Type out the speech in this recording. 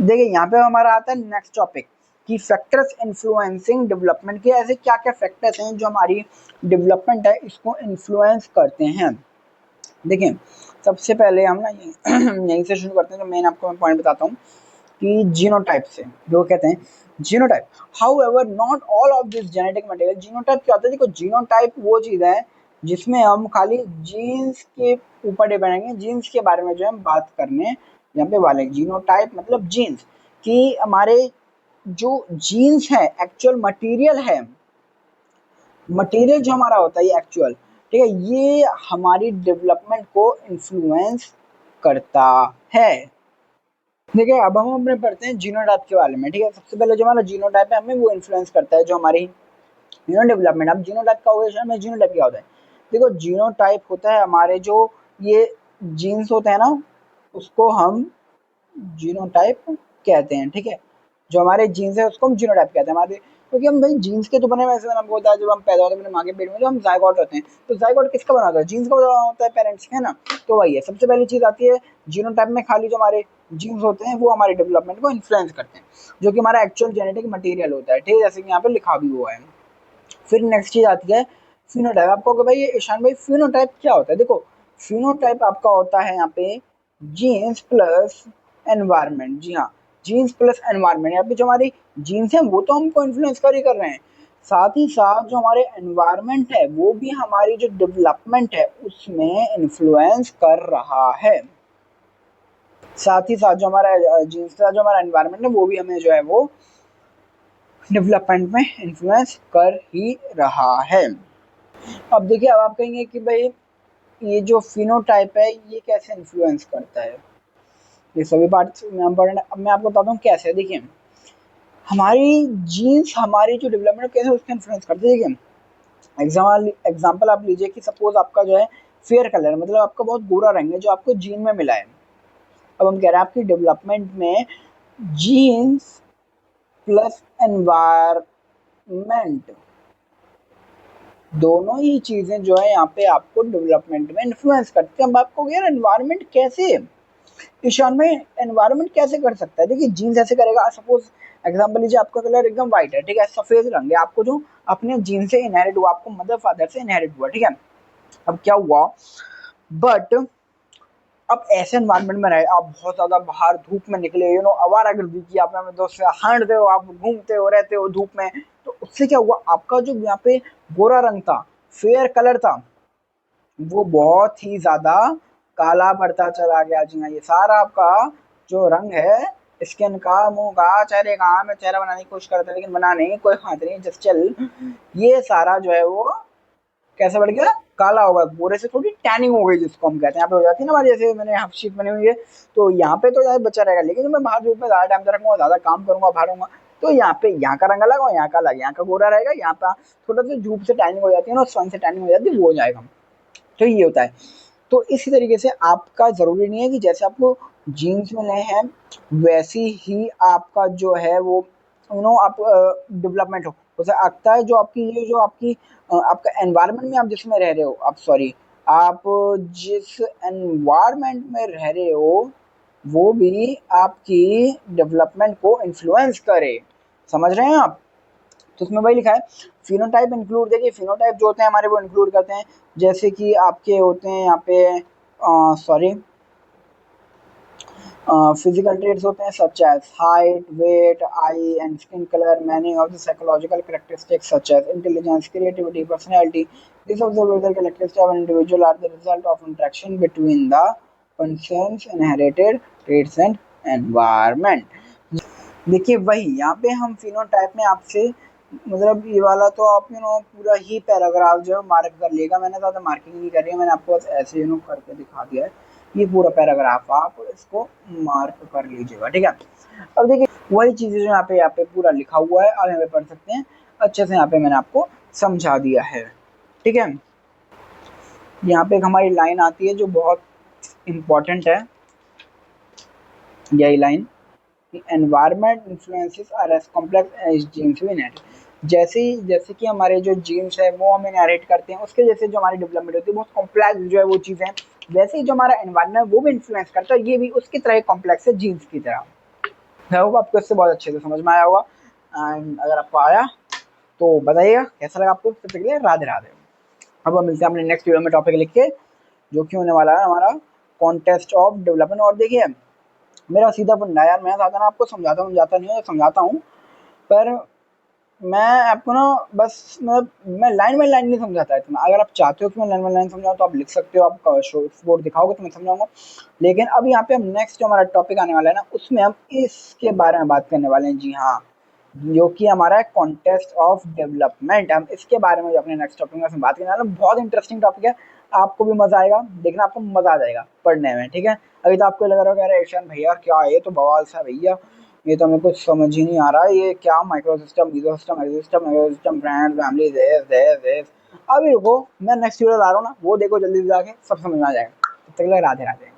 देखिए यहाँ पे हमारा आता है नेक्स्ट टॉपिक कि फैक्टर्स इन्फ्लुएंसिंग डेवलपमेंट के ऐसे क्या क्या फैक्टर्स हैं जो हमारी डेवलपमेंट है इसको इन्फ्लुएंस करते हैं। देखिए सबसे पहले हम ना यहीं से शुरू करते हैं। तो मेन आपको मैं पॉइंट बताता हूँ कि जीनोटाइप से जो कहते हैं genotype. How ever not all of this genetic material. Genotype क्या होता है? देखो जीनोटाइप वो चीज़ है जिसमें हम खाली जीन्स के ऊपर डिपेंड रहेंगे, जीन्स के बारे में जो हम बात करने यहाँ पे वाले। जीनोटाइप मतलब जीन्स कि हमारे जो जीन्स है एक्चुअल मटेरियल है, मटेरियल जो हमारा होता है ये एक्चुअल, ठीक है, ये हमारी डेवलपमेंट को इन्फ्लुएंस करता है। देखिए अब हम अपने पढ़ते हैं जीनोटाइप के बारे में। ठीक है, सबसे पहले जो हमारा जीनोटाइप है हमें वो इन्फ्लुएंस करता है जो हमारी डेवलपमेंट। अब जीनोटाइप का होगा में जीनोटाइप क्या होता है? देखो जीनोटाइप होता है हमारे जो ये जीन्स होते हैं ना उसको हम जीनोटाइप कहते हैं। ठीक है, जो हमारे जीन्स है उसको हम जीनोटाइप कहते हैं हमारे, क्योंकि हम भाई जीन्स के तो बने हुए, मैंने आपको बताया जब हम पैदा होते हैं माँ के पेट में जो हम जायगोट होते हैं, तो जायगोट किसका बना होता है? जीन्स का बना होता है, पेरेंट्स है ना। तो वही है, सबसे पहली चीज आती है जीनोटाइप में खाली जो हमारे जीन्स होते हैं वो हमारे डेवलपमेंट को इन्फ्लुएंस करते हैं, जो कि हमारा एक्चुअल जेनेटिक मटेरियल होता है। ठीक है, जैसे कि यहाँ पे लिखा भी हुआ है। फिर नेक्स्ट चीज आती है फिनोटाइप। आपको भाई ये ईशान भाई फिनोटाइप क्या होता है? देखो फिनोटाइप आपका होता है यहाँ पे जीन्स प्लस एनवायरनमेंट। जी हाँ, जीन्स प्लस एनवायरनमेंट। यहाँ पे जो हमारी जीन्स है वो तो हमको इन्फ्लुएंस कर ही कर रहे हैं, साथ ही साथ जो हमारे एनवायरनमेंट है वो भी हमारी जो डेवलपमेंट है उसमें इन्फ्लुएंस कर रहा है। साथ ही साथ जो हमारा जीन्स का जो हमारा एनवायरनमेंट है वो भी हमें जो है वो डेवलपमेंट में इन्फ्लुएंस कर ही रहा है। अब देखिए अब आप कहेंगे कि भाई ये जो फिनोटाइप है ये कैसे इन्फ्लुएंस करता है, ये सभी पार्ट अब मैं आपको बताता हूँ कैसे। देखिए हमारी जीन्स हमारी जो डेवलपमेंट कैसे उसको इन्फ्लुएंस करती है। देखिए एग्जाम्पल आप लीजिए कि सपोज आपका जो है फेयर कलर, मतलब आपका बहुत गोरा रंग है जो आपको जीन में मिला है। अब हम कह रहे हैं आपकी डेवलपमेंट में जीन्स प्लस एनवायरमेंट दोनों ही चीजें जो है यहाँ पे आपको डेवलपमेंट में इन्फ्लुएंस करती है। अब आपको यार एनवायरनमेंट कैसे, ईशान में एनवायरनमेंट कैसे कर सकता है? देखिए जीन्स ऐसे करेगा, सपोज एग्जांपल लीजिए आपका कलर एकदम व्हाइट है, ठीक है, सफेद रंग है, आपको जो अपने जीन से इनहेरिट हुआ, आपको मदर फादर से इनहेरिट हुआ, ठीक है। अब क्या हुआ, बट अब ऐसे एनवायरनमेंट में रहे, आप बहुत ज्यादा बाहर धूप में निकले, आवारागर्दी की, आप अपने दोस्त से हांटते हो, आप घूमते हो रहते हो धूप में, तो उससे क्या हुआ आपका जो यहाँ पे गोरा रंग था, फेयर कलर था, वो बहुत ही ज्यादा काला पड़ता चला गया। जी हाँ, ये सारा आपका जो रंग है स्किन का, मुंह का, चेहरे का, मैं चेहरा बनाने की कोशिश करता लेकिन बना नहीं, कोई बात नहीं, जस्ट चल, ये सारा जो है वो कैसे बढ़ गया, काला होगा, गोरे से थोड़ी टैनिंग हो गई जिसको हम कहते हैं, यहाँ पे हो जाती है ना हमारी, जैसे मैंने हाफ शीट बनी हुई है, तो यहाँ पे तो यार बच्चा रहेगा, लेकिन जब मैं बाहर धूप में ज्यादा टाइम तक रखूंगा, ज्यादा काम करूंगा, बाहर रहूंगा, तो यहाँ पे यहाँ का रंग अलग और यहाँ का अलग, यहाँ का गोरा रहेगा, यहाँ पे थोड़ा सा धूप से टैनिंग हो जाती है ना, सन से टैनिंग हो जाती है, वो हो जाएगा। तो ये होता है। तो इसी तरीके से आपका जरूरी नहीं है कि जैसे आपको जीन्स में नए हैं वैसी ही आपका जो है वो आप डेवलपमेंट हो सकता है। जो आपकी ये जो आपकी आपका एनवायरनमेंट में आप जिसमें रह रहे हो, आप सॉरी, आप जिस एनवायरनमेंट में रह रहे हो वो भी आपकी डेवलपमेंट को इन्फ्लुएंस करे, समझ रहे हैं आप? तो उसमें वही लिखा है फिनोटाइप इंक्लूड। देखिए फिनोटाइप जो होते हैं हमारे वो इंक्लूड करते हैं, जैसे कि आपके होते हैं यहाँ पे सॉरी फिजिकल ट्रेट्स होते हैं such as height, weight, eye and skin colour, many of the psychological characteristics such as intelligence, creativity, personality. This observable characteristics of an individual are the result of interaction between the person's inherited traits and environment. देखिए वही यहाँ पे हम phenotype में आपसे मतलब ये वाला तो आप पूरा ही पैराग्राफ जो है मार्क कर लेगा, मैंने ज़्यादा मार्किंग नहीं करी है, मैंने आपको बस ऐसे करके दिखा दिया है। ये पूरा पैराग्राफ आप इसको मार्क कर लीजिएगा, ठीक है। अब देखिए वही चीज़ें जो यहाँ पे पूरा लिखा हुआ है, आप यहाँ पे पढ़ सकते हैं अच्छे से, यहाँ पे मैंने आपको समझा दिया है, ठीक है। यहाँ पे एक हमारी लाइन आती है जो बहुत इम्पोर्टेंट है, यही line, environment influences are as complex as genes we inherit. जैसे कि हमारे जो जीन्स है वो हम इनहेरिट करते हैं, उसके जैसे जो हमारी डेवलपमेंट होती है बहुत कॉम्प्लेक्स जो है वो चीज़ें, वैसे ही जो हमारा एनवायरमेंट वो भी इन्फ्लुएंस करता है, ये भी उसकी तरह कॉम्प्लेक्स है जीन्स की तरह। आई होप आपको इससे बहुत अच्छे से समझ में आया होगा। एंड अगर आपको आया तो बताइएगा कैसा लगा आपको। तब तक के लिए राधे राधे। अब हम मिलते हैं अपने नेक्स्ट वीडियो में टॉपिक लिख के, जो कि होने वाला है हमारा कॉन्टेस्ट ऑफ डेवलपमेंट। और देखिए मेरा सीधा फंडा है यार, मैं ज़्यादा ना आपको समझाता नहीं हूँ, समझाता हूँ पर मैं आपको ना बस मतलब मैं लाइन बाई लाइन नहीं समझाता इतना। अगर आप चाहते हो कि मैं लाइन बाई लाइन समझाऊँ तो आप लिख सकते हो, आप शॉर्ट बोर्ड दिखाओगे तो मैं समझाऊंगा। लेकिन अब यहाँ पे हम नेक्स्ट जो हमारा टॉपिक आने वाला है ना, उसमें हम इसके बारे में बात करने वाले हैं। जी हाँ, जो कि हमारा है कॉन्टेस्ट ऑफ डेवलपमेंट। हम इसके बारे में जो अपने नेक्स्ट टॉपिक में बात करने वाले हैं, बहुत इंटरेस्टिंग टॉपिक है। आपको भी मजा आएगा देखना, आपको मजा आ जाएगा पढ़ने में, ठीक है। अभी तो आपको लग रहा होगा अरे ईशान भैया क्या है, ये तो बवाल सा भैया, ये तो हमें कुछ समझ ही नहीं आ रहा, ये क्या micro system, meso system, exo system, mega system, brand, family, देश। अभी रुको, मैं नेक्स्ट वीडियो ला रहा हूँ ना, वो देखो जल्दी से जाके, सब समझ में आ जाएगा। तब तक के लिए राधे राधे।